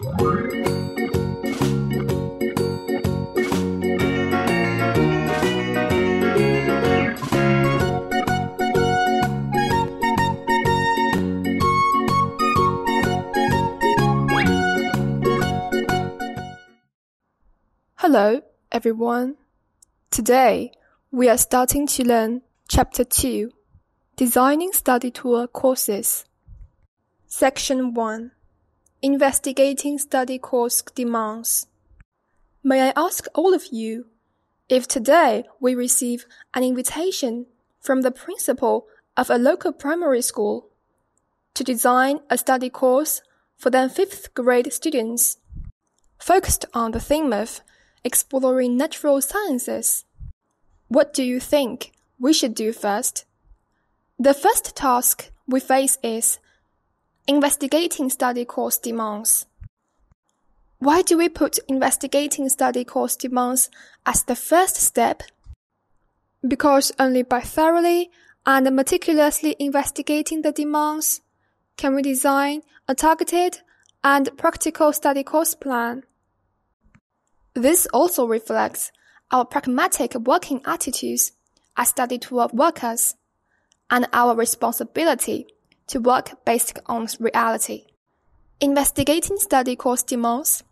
Hello, everyone. Today, we are starting to learn Chapter 2, Designing Study Tour Courses. Section 1, Investigating Study Course Demands. May I ask all of you, if today we receive an invitation from the principal of a local primary school to design a study course for their 5th grade students, focused on the theme of exploring natural sciences, what do you think we should do first? The first task we face is investigating study course demands. Why do we put investigating study course demands as the first step? Because only by thoroughly and meticulously investigating the demands can we design a targeted and practical study course plan. This also reflects our pragmatic working attitudes as study tour workers and our responsibility to work based on reality. Investigating study course demands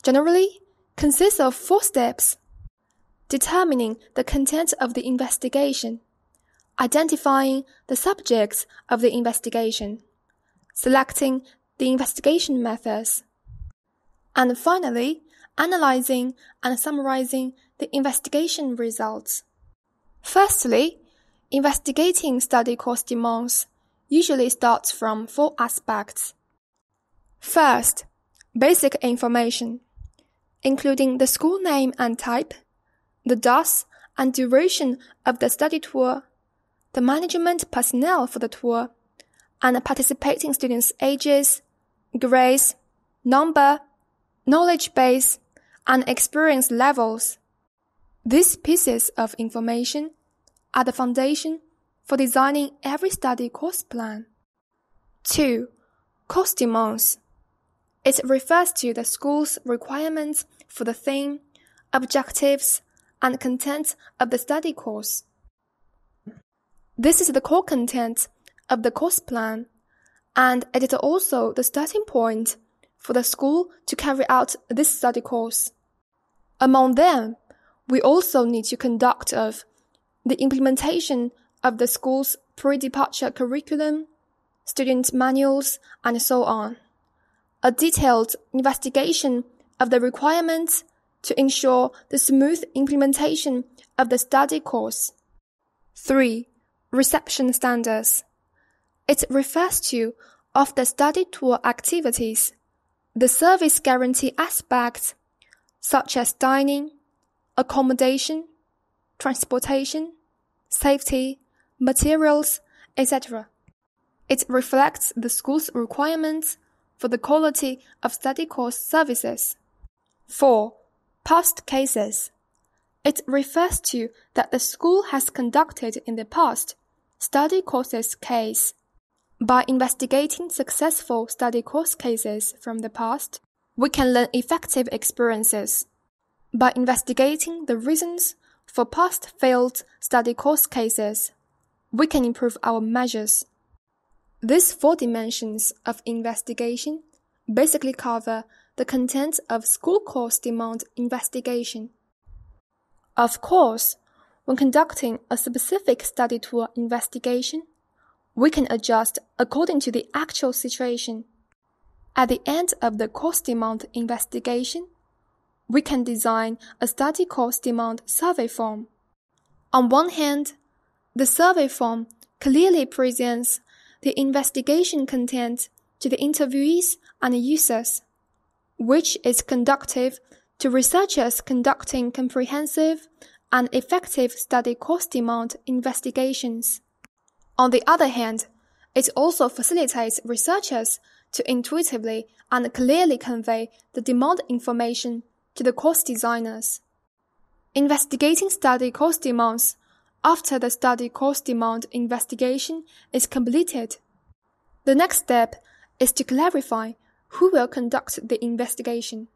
generally consists of 4 steps: determining the content of the investigation, identifying the subjects of the investigation, selecting the investigation methods, and finally, analyzing and summarizing the investigation results. Firstly, investigating study course demands usually starts from 4 aspects. First, basic information, including the school name and type, the date and duration of the study tour, the management personnel for the tour, and participating students' ages, grades, number, knowledge base, and experience levels. These pieces of information are the foundation for designing every study course plan. 2. Course demands. It refers to the school's requirements for the theme, objectives, and content of the study course. This is the core content of the course plan, and it is also the starting point for the school to carry out this study course. Among them, we also need to conduct of the implementation of the school's pre-departure curriculum, student manuals, and so on. A detailed investigation of the requirements to ensure the smooth implementation of the study course. 3. Reception standards. It refers to of the study tour activities, the service guarantee aspects, such as dining, accommodation, transportation, safety, materials, etc. It reflects the school's requirements for the quality of study course services. 4. Past cases. It refers to that the school has conducted in the past study courses case. By investigating successful study course cases from the past, we can learn effective experiences. By investigating the reasons for past failed study course cases, we can improve our measures. These 4 dimensions of investigation basically cover the content of school course demand investigation. Of course, when conducting a specific study tour investigation, we can adjust according to the actual situation. At the end of the course demand investigation, we can design a study course demand survey form. On one hand, the survey form clearly presents the investigation content to the interviewees and users, which is conducive to researchers conducting comprehensive and effective study course demand investigations. On the other hand, it also facilitates researchers to intuitively and clearly convey the demand information to the course designers. Investigating study course demands after the study course demand investigation is completed. The next step is to clarify who will conduct the investigation.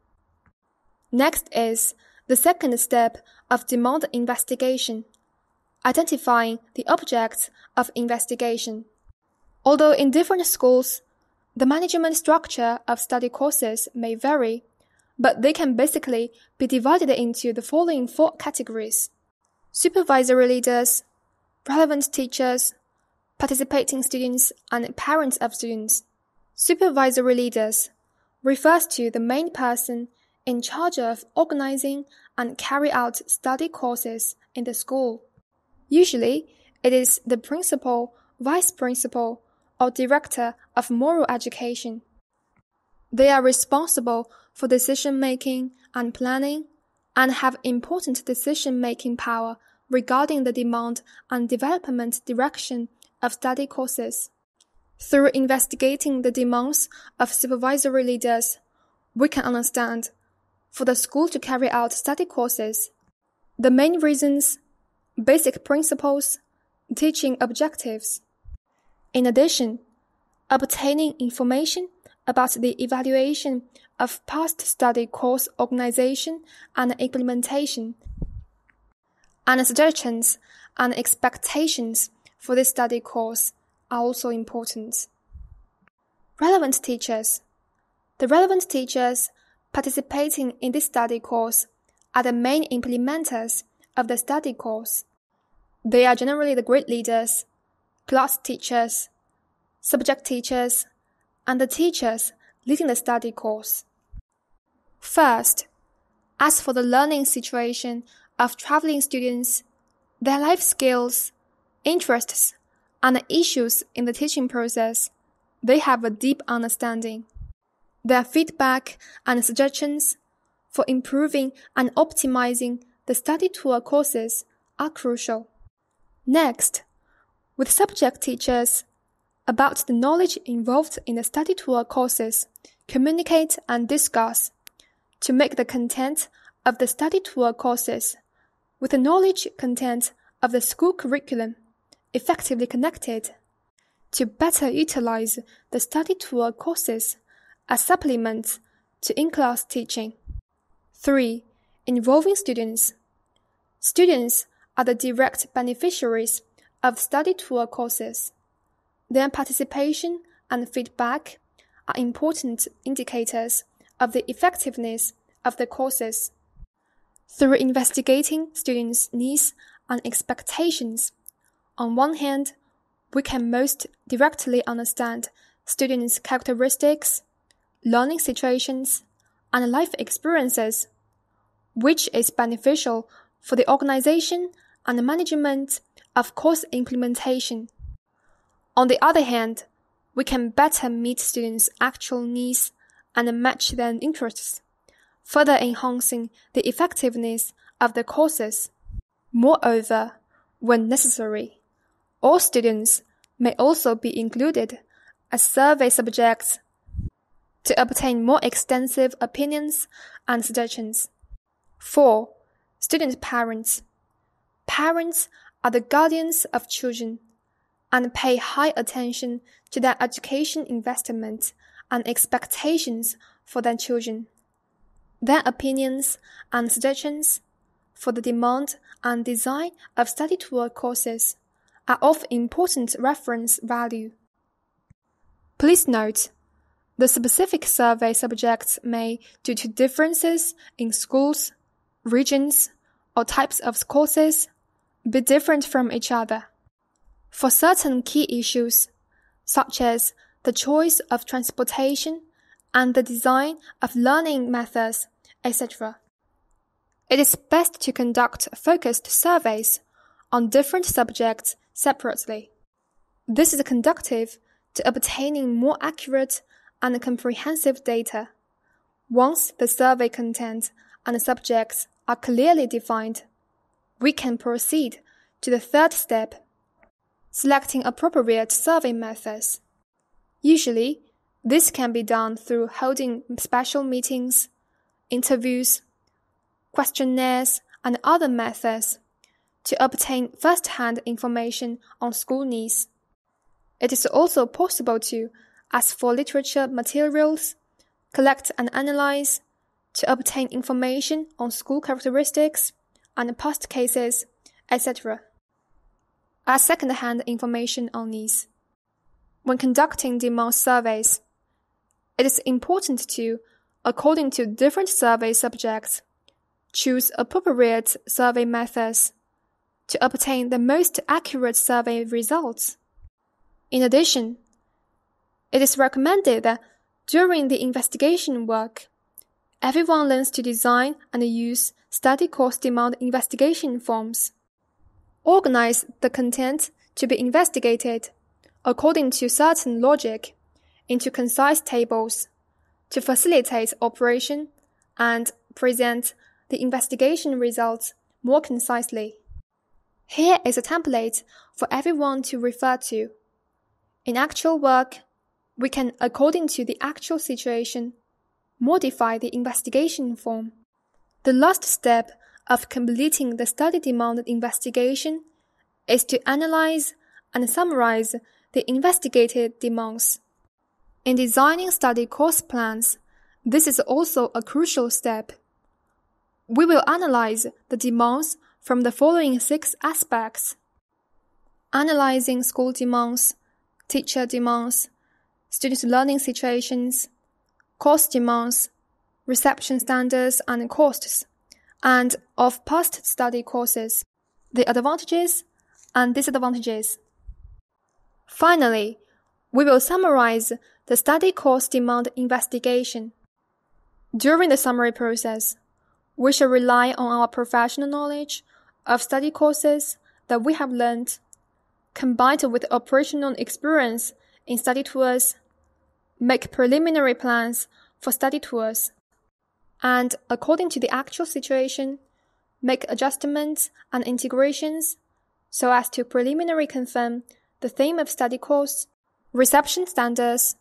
Next is the second step of demand investigation, identifying the objects of investigation. Although in different schools, the management structure of study courses may vary, but they can basically be divided into the following 4 categories: supervisory leaders, relevant teachers, participating students, and parents of students. Supervisory leaders refers to the main person in charge of organizing and carry out study courses in the school. Usually, it is the principal, vice principal, or director of moral education. They are responsible for decision-making and planning and have important decision-making power regarding the demand and development direction of study courses. Through investigating the demands of supervisory leaders, we can understand, for the school to carry out study courses, the main reasons, basic principles, teaching objectives. In addition, obtaining information about the evaluation of past study course organization and implementation, and suggestions and expectations for this study course are also important. Relevant teachers. The relevant teachers participating in this study course are the main implementers of the study course. They are generally the grade leaders, class teachers, subject teachers, and the teachers leading the study course. First, as for the learning situation of traveling students, their life skills, interests, and issues in the teaching process, they have a deep understanding. Their feedback and suggestions for improving and optimizing the study tour courses are crucial. Next, with subject teachers, about the knowledge involved in the study tour courses, communicate and discuss to make the content of the study tour courses with the knowledge content of the school curriculum effectively connected, to better utilize the study tour courses as supplements to in-class teaching. 3. Involving students. Students are the direct beneficiaries of study tour courses. Their participation and feedback are important indicators of the effectiveness of the courses. Through investigating students' needs and expectations, on one hand, we can most directly understand students' characteristics, learning situations, and life experiences, which is beneficial for the organization and management of course implementation. On the other hand, we can better meet students' actual needs and match their interests, further enhancing the effectiveness of the courses. Moreover, when necessary, all students may also be included as survey subjects to obtain more extensive opinions and suggestions. 4. Student parents. Parents are the guardians of children and pay high attention to their education investment and expectations for their children. Their opinions and suggestions for the demand and design of study tour courses are of important reference value. Please note, the specific survey subjects may, due to differences in schools, regions, or types of courses, be different from each other. For certain key issues, such as the choice of transportation and the design of learning methods, etc., it is best to conduct focused surveys on different subjects separately. This is conducive to obtaining more accurate and comprehensive data. Once the survey content and subjects are clearly defined, we can proceed to the third step, selecting appropriate survey methods. Usually, this can be done through holding special meetings, interviews, questionnaires, and other methods to obtain first-hand information on school needs. It is also possible to ask for literature materials, collect and analyze, to obtain information on school characteristics and past cases, etc. As second-hand information on these. When conducting demand surveys, it is important to, according to different survey subjects, choose appropriate survey methods to obtain the most accurate survey results. In addition, it is recommended that during the investigation work, everyone learns to design and use study course demand investigation forms. Organize the content to be investigated according to certain logic into concise tables to facilitate operation and present the investigation results more concisely. Here is a template for everyone to refer to. In actual work, we can, according to the actual situation, modify the investigation form. The last step of completing the study demand investigation is to analyze and summarize the investigated demands. In designing study course plans, this is also a crucial step. We will analyze the demands from the following 6 aspects: analyzing school demands, teacher demands, student learning situations, course demands, reception standards and costs, and of past study courses, the advantages and disadvantages. Finally, we will summarize the study course demand investigation. During the summary process, we shall rely on our professional knowledge of study courses that we have learned, combined with operational experience in study tours, make preliminary plans for study tours, and according to the actual situation, make adjustments and integrations so as to preliminarily confirm the theme of study course, reception standards,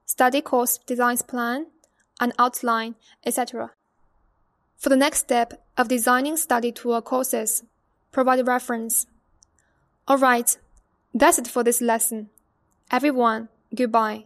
study course design plan, and outline, etc. For the next step of designing study tour courses, provide reference. Alright, that's it for this lesson. Everyone, goodbye.